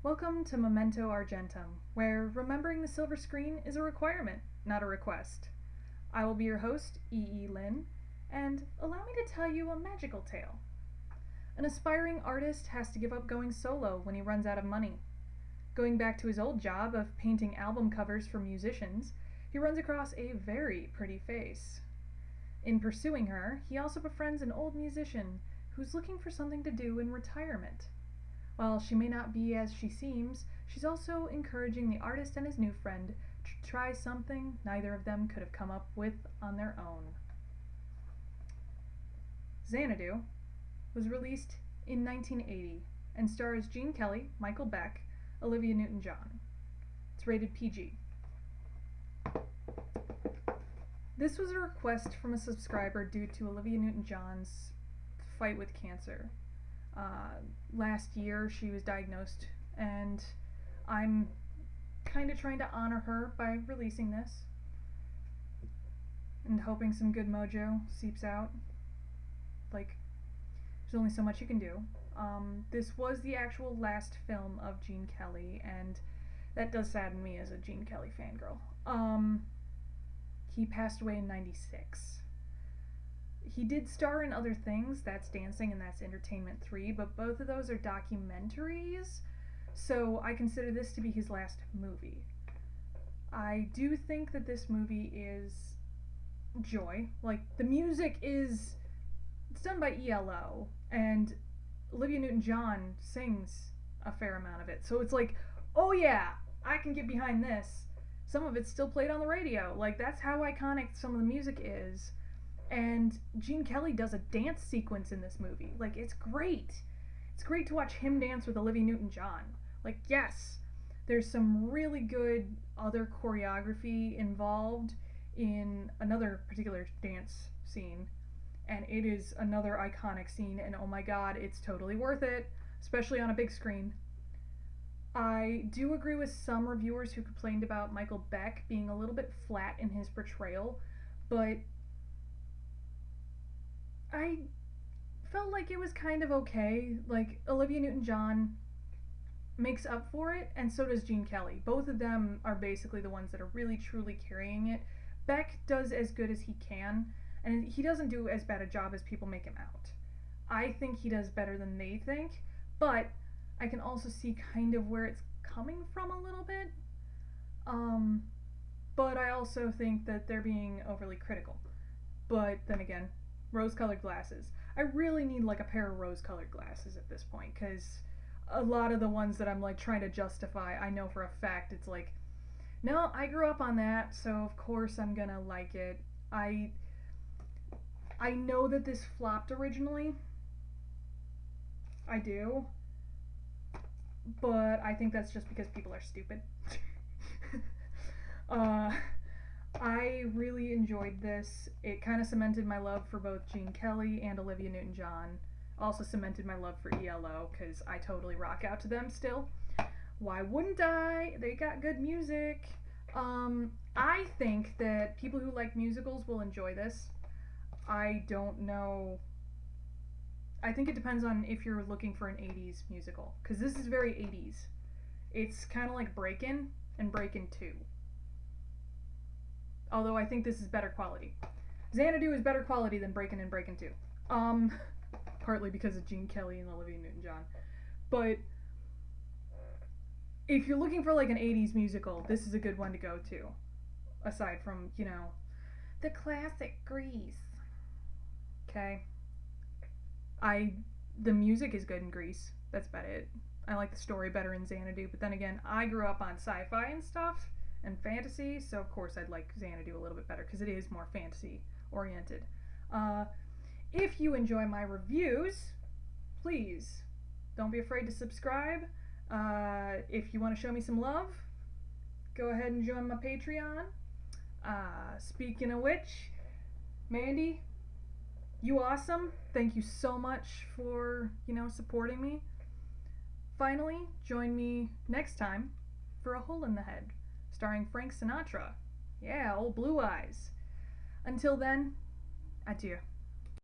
Welcome to Memento Argentum, where remembering the silver screen is a requirement, not a request. I will be your host, E. Lin, and allow me to tell you a magical tale. An aspiring artist has to give up going solo when he runs out of money. Going back to his old job of painting album covers for musicians, he runs across a very pretty face. In pursuing her, he also befriends an old musician who's looking for something to do in retirement. While she may not be as she seems, she's also encouraging the artist and his new friend to try something neither of them could have come up with on their own. Xanadu was released in 1980 and stars Gene Kelly, Michael Beck, Olivia Newton-John. It's rated PG. This was a request from a subscriber due to Olivia Newton-John's fight with cancer. Last year she was diagnosed, and I'm kind of trying to honor her by releasing this and hoping some good mojo seeps out. Like, there's only so much you can do. This was the actual last film of Gene Kelly, and that does sadden me as a Gene Kelly fangirl. He passed away in '96. He did star in other things, that's Dancing and that's Entertainment 3, but both of those are documentaries, so I consider this to be his last movie. I do think that this movie is joy. Like, the music is, it's done by ELO, and Olivia Newton-John sings a fair amount of it, so it's like, oh yeah, I can get behind this. Some of it's still played on the radio. Like, that's how iconic some of the music is. And Gene Kelly does a dance sequence in this movie. Like, it's great. It's great to watch him dance with Olivia Newton-John. Like, yes, there's some really good other choreography involved in another particular dance scene, and it is another iconic scene, and oh my god, it's totally worth it, especially on a big screen. I do agree with some reviewers who complained about Michael Beck being a little bit flat in his portrayal, but I felt like it was kind of okay. Like, Olivia Newton-John makes up for it, and so does Gene Kelly. Both of them are basically the ones that are really truly carrying it. Beck does as good as he can, and he doesn't do as bad a job as people make him out. I think he does better than they think, but I can also see kind of where it's coming from a little bit. But I also think that they're being overly critical. But then again, rose-colored glasses. I really need like a pair of rose-colored glasses at this point, because a lot of the ones that I'm like trying to justify, I know for a fact it's like, no, I grew up on that, so of course I'm gonna like it. I know that this flopped originally. I do. But I think that's just because people are stupid. I really enjoyed this. It kind of cemented my love for both Gene Kelly and Olivia Newton-John. Also cemented my love for ELO, because I totally rock out to them still. Why wouldn't I? They got good music. I think that people who like musicals will enjoy this. I don't know. I think it depends on if you're looking for an 80s musical, because this is very 80s. It's kind of like Breakin' and Breakin' 2. Although I think this is better quality. Xanadu is better quality than Breakin' and Breakin' 2. Partly because of Gene Kelly and Olivia Newton-John. But if you're looking for like an 80s musical, this is a good one to go to. Aside from, you know, the classic Grease. Okay? The music is good in Grease. That's about it. I like the story better in Xanadu, but then again, I grew up on sci-fi and stuff, and fantasy, so of course I'd like Xanadu a little bit better, because it is more fantasy-oriented. If you enjoy my reviews, please don't be afraid to subscribe. If you want to show me some love, go ahead and join my Patreon. Speaking of which, Mandy, you awesome. Thank you so much for, supporting me. Finally, join me next time for A Hole in the Head, starring Frank Sinatra. Yeah, old Blue Eyes. Until then, adieu.